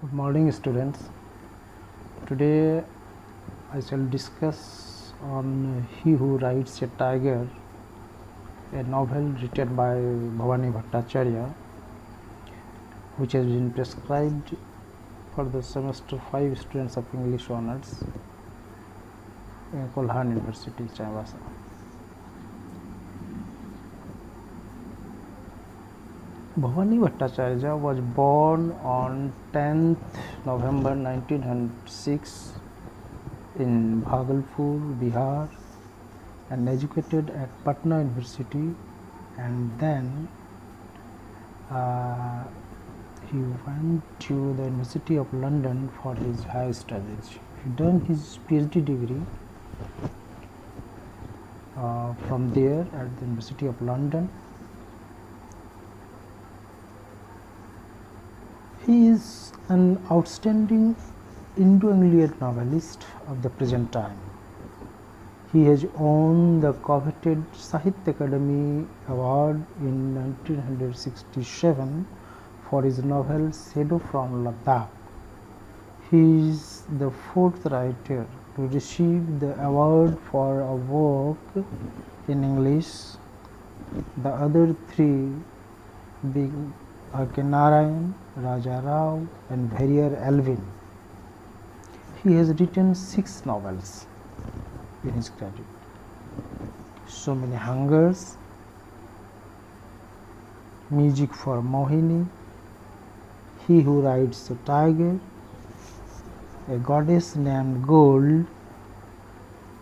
Good morning, students. Today I shall discuss on He Who Rides a Tiger, a novel written by Bhabani Bhattacharya, which has been prescribed for the semester 5 students of English Honours in Kolhan University, Chaivasa. Bhabani Bhattacharya was born on 10th November 1906 in Bhagalpur, Bihar, and educated at Patna University, and then he went to the University of London for his higher studies. He done his PhD degree from there at the University of London. He is an outstanding Indo-Anglian novelist of the present time. He has won the coveted Sahitya Akademi Award in 1967 for his novel Shadow from Ladakh. He is the fourth writer to receive the award for a work in English, the other three being R.K. Narayan, Raja Rao, and Verrier Alvin. He has written 6 novels in his credit. So Many Hungers, Music for Mohini, He Who Rides a Tiger, A Goddess Named Gold,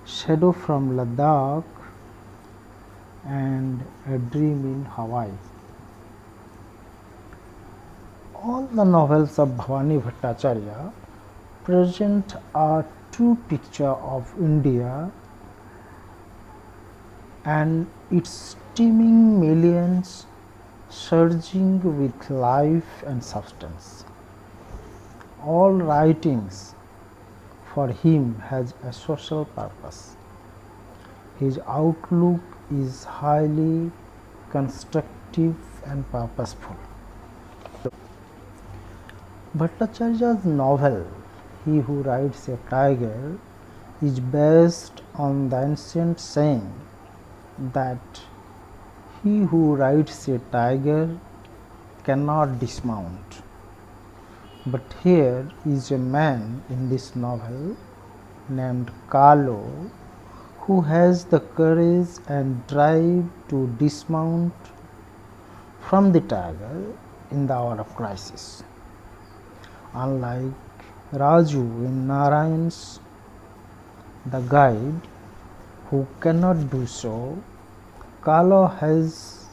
Shadow from Ladakh, and A Dream in Hawaii. All the novels of Bhabani Bhattacharya present a true picture of India and its teeming millions surging with life and substance. All writings for him has a social purpose. His outlook is highly constructive and purposeful. Bhattacharya's novel He Who Rides a Tiger is based on the ancient saying that he who rides a tiger cannot dismount. But here is a man in this novel named Kalo who has the courage and drive to dismount from the tiger in the hour of crisis. Unlike Raju in Narayan's The Guide, who cannot do so, Kalo has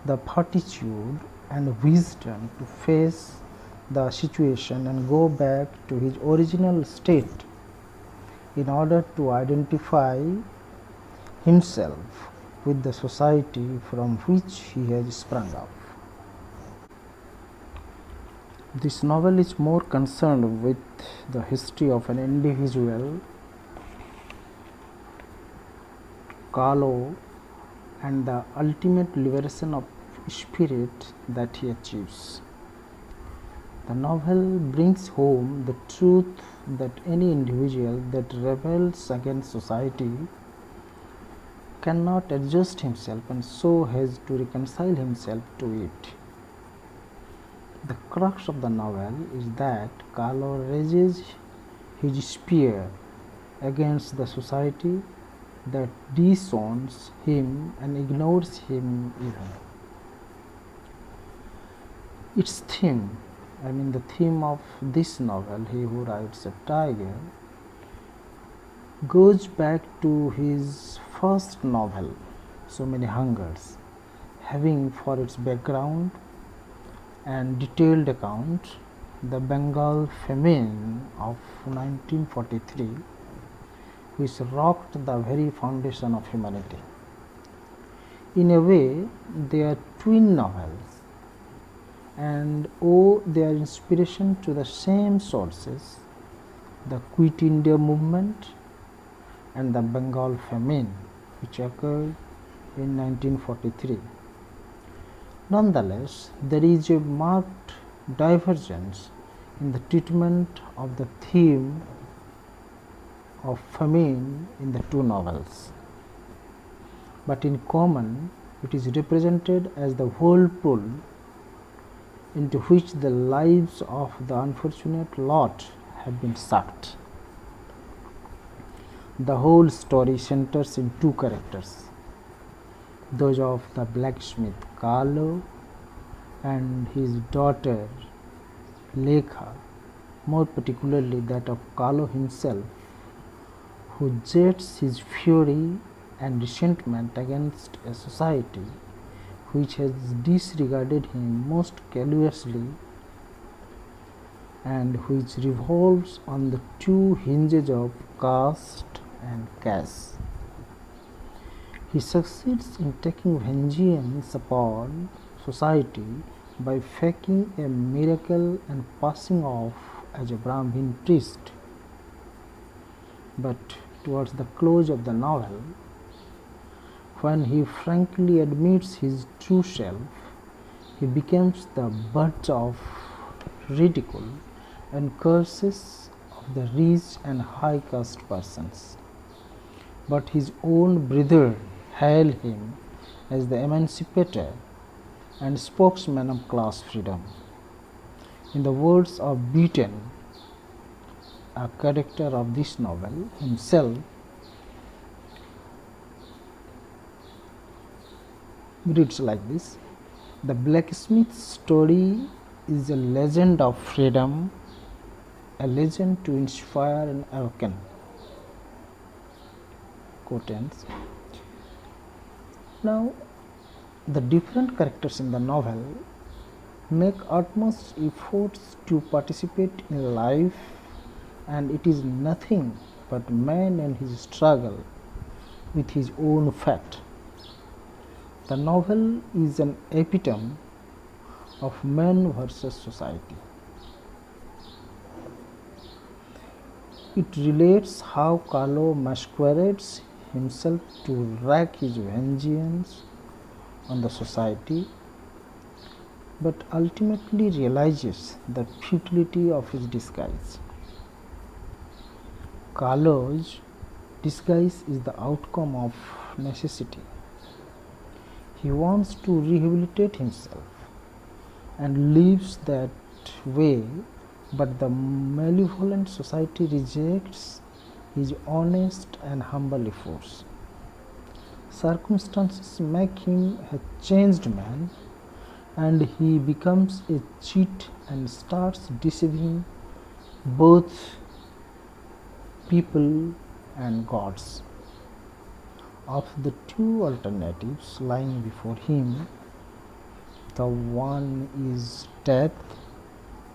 the fortitude and wisdom to face the situation and go back to his original state in order to identify himself with the society from which he has sprung up. This novel is more concerned with the history of an individual, Kalo, and the ultimate liberation of spirit that he achieves. The novel brings home the truth that any individual that rebels against society cannot adjust himself and so has to reconcile himself to it. The crux of the novel is that Kalo raises his spear against the society that disowns him and ignores him even. Its theme, the theme of this novel, He Who Rides a Tiger, goes back to his first novel, So Many Hungers, having for its background and detailed account the Bengal famine of 1943, which rocked the very foundation of humanity. In a way, they are twin novels and owe their inspiration to the same sources, the Quit India movement and the Bengal famine, which occurred in 1943. Nonetheless, there is a marked divergence in the treatment of the theme of famine in the two novels, but in common it is represented as the whirlpool into which the lives of the unfortunate lot have been sucked. The whole story centers in two characters, those of the blacksmith Kalo and his daughter Lekha, more particularly that of Kalo himself, who jets his fury and resentment against a society which has disregarded him most callously and which revolves on the two hinges of caste and caste. He succeeds in taking vengeance upon society by faking a miracle and passing off as a Brahmin priest. But towards the close of the novel, when he frankly admits his true self, he becomes the butt of ridicule and curses of the rich and high caste persons. But his own brethren hail him as the emancipator and spokesman of class freedom. In the words of Beaton, a character of this novel, himself reads like this: the blacksmith's story is a legend of freedom, a legend to inspire and awaken. Quote ends. Now, the different characters in the novel make utmost efforts to participate in life, and it is nothing but man and his struggle with his own fate. The novel is an epitome of man versus society. It relates how Kalo masquerades himself to wreak his vengeance on the society, but ultimately realizes the futility of his disguise. Kalo's disguise is the outcome of necessity. He wants to rehabilitate himself and lives that way, but the malevolent society rejects his honest and humble efforts. Circumstances make him a changed man, and he becomes a cheat and starts deceiving both people and gods. Of the two alternatives lying before him, the one is death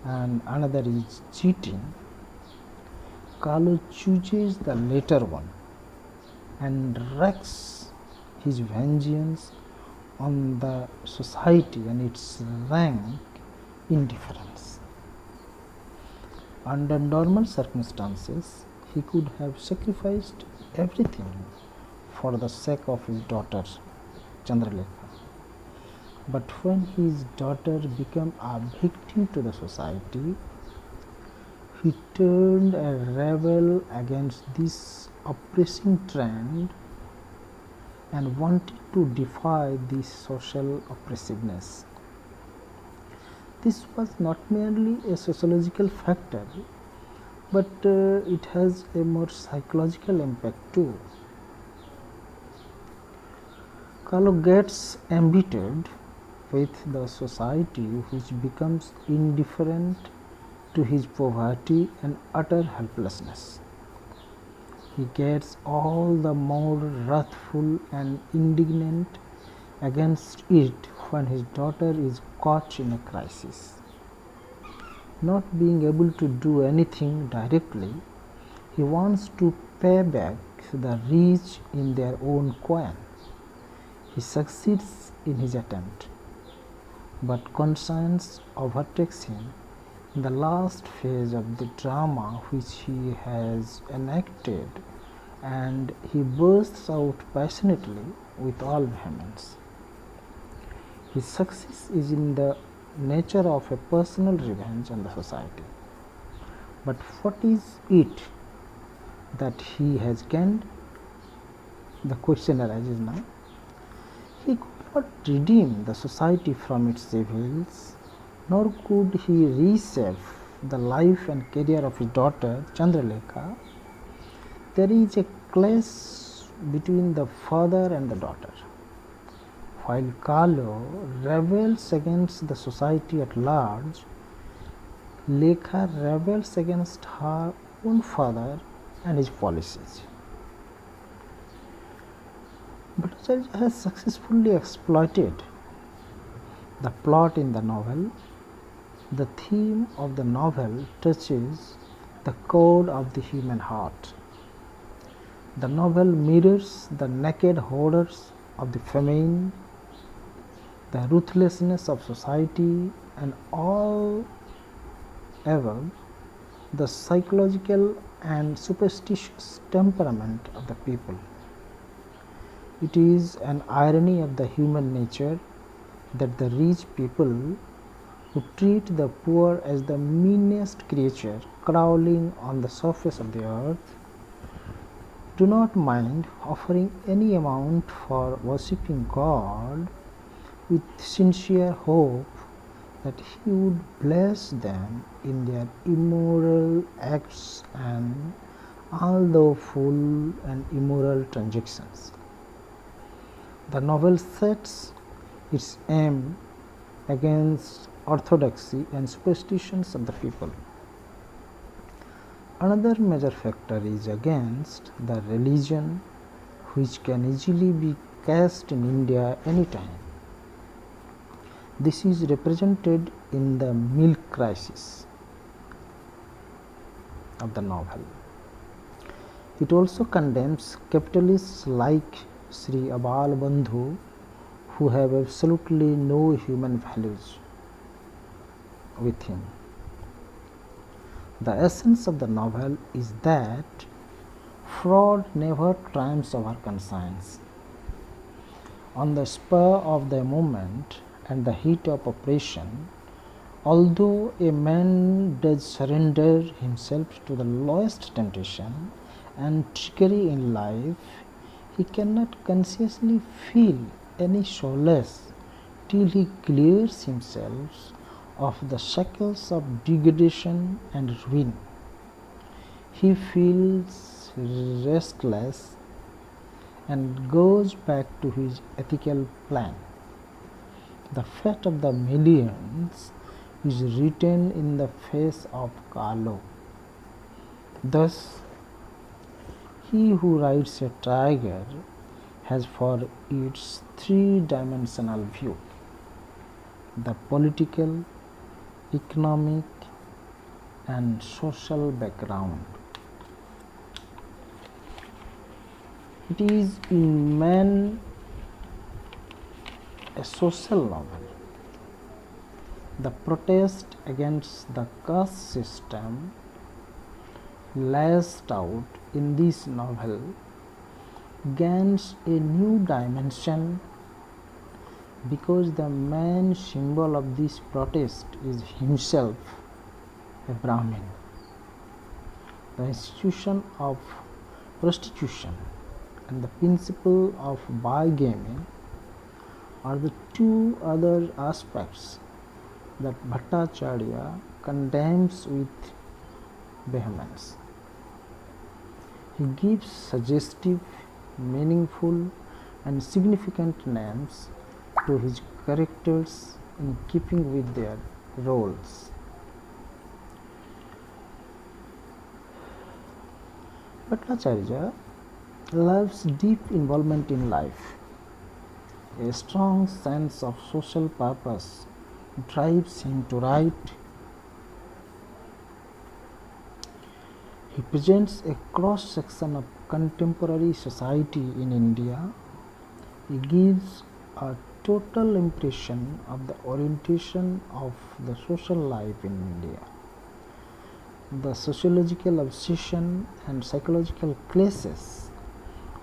and another is cheating. Kalo chooses the latter one and wreaks his vengeance on the society and its rank indifference. Under normal circumstances, he could have sacrificed everything for the sake of his daughter Chandralekha. But when his daughter became a victim to the society, he turned a rebel against this oppressing trend and wanted to defy this social oppressiveness. This was not merely a sociological factor, but it has a more psychological impact too. Kalo gets embittered with the society, which becomes indifferent to his poverty and utter helplessness. He gets all the more wrathful and indignant against it when his daughter is caught in a crisis. Not being able to do anything directly, he wants to pay back the rich in their own coin. He succeeds in his attempt, but conscience overtakes him in the last phase of the drama which he has enacted, and he bursts out passionately with all vehemence. His success is in the nature of a personal revenge on the society. But what is it that he has gained? The question arises now. He could not redeem the society from its evils, nor could he reshape the life and career of his daughter Chandralekha. There is a clash between the father and the daughter. While Kalo rebels against the society at large, Lekha rebels against her own father and his policies. Bhattacharya has successfully exploited the plot in the novel. The theme of the novel touches the core of the human heart. The novel mirrors the naked horrors of the famine, the ruthlessness of society, and all above, the psychological and superstitious temperament of the people. It is an irony of the human nature that the rich people who treat the poor as the meanest creature crawling on the surface of the earth do not mind offering any amount for worshipping God with sincere hope that He would bless them in their immoral acts and although full and immoral transactions. The novel sets its aim against orthodoxy and superstitions of the people. Another major factor is against the religion, which can easily be cast in India anytime. This is represented in the milk crisis of the novel. It also condemns capitalists like Sri Abal Bandhu, who have absolutely no human values with him. The essence of the novel is that fraud never triumphs over conscience. On the spur of the moment and the heat of oppression, although a man does surrender himself to the lowest temptation and trickery in life, he cannot consciously feel any solace till he clears himself of the shackles of degradation and ruin. He feels restless and goes back to his ethical plan. The fate of the millions is written in the face of Kalo. Thus, he who rides a tiger has for its three-dimensional view: the political, economic, and social background. It is in man a social novel. The protest against the caste system lashed out in this novel gains a new dimension because the main symbol of this protest is himself a Brahmin. The institution of prostitution and the principle of bigamy are the two other aspects that Bhattacharya condemns with vehemence. He gives suggestive, meaningful, and significant names to his characters in keeping with their roles. Bhattacharya loves deep involvement in life. A strong sense of social purpose drives him to write. He presents a cross section of contemporary society in India. He gives a total impression of the orientation of the social life in India. The sociological obsession and psychological clashes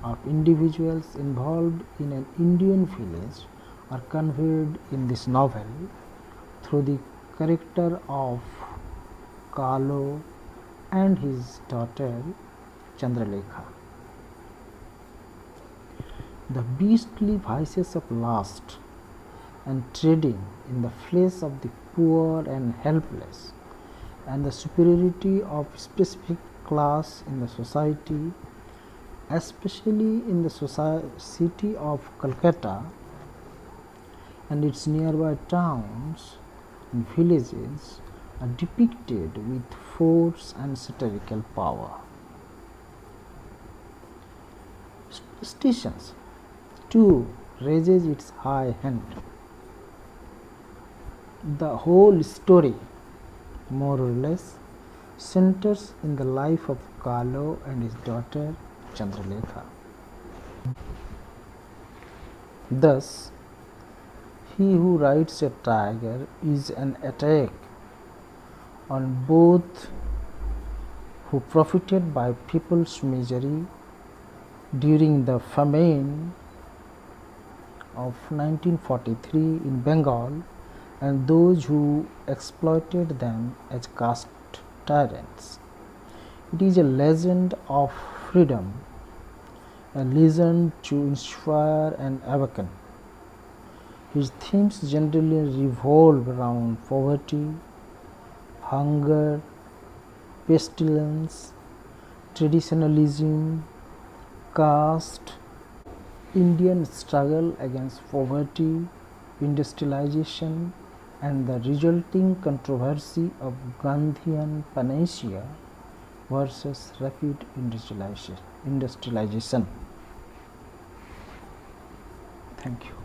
of individuals involved in an Indian village are conveyed in this novel through the character of Kalo, and his daughter Chandralekha. The beastly vices of lust and trading in the flesh of the poor and helpless, and the superiority of specific class in the society, especially in the city of Calcutta and its nearby towns and villages, are depicted with force and satirical power. Superstitions too raises its high hand. The whole story, more or less, centers in the life of Kalo and his daughter Chandralekha. Thus, he who rides a tiger is an attack on both who profited by people's misery during the famine of 1943 in Bengal and those who exploited them as caste tyrants. It is a legend of freedom, a legend to inspire and awaken. His themes generally revolve around poverty, hunger, pestilence, traditionalism, caste, Indian struggle against poverty, industrialization, and the resulting controversy of Gandhian panacea versus rapid industrialization. Thank you.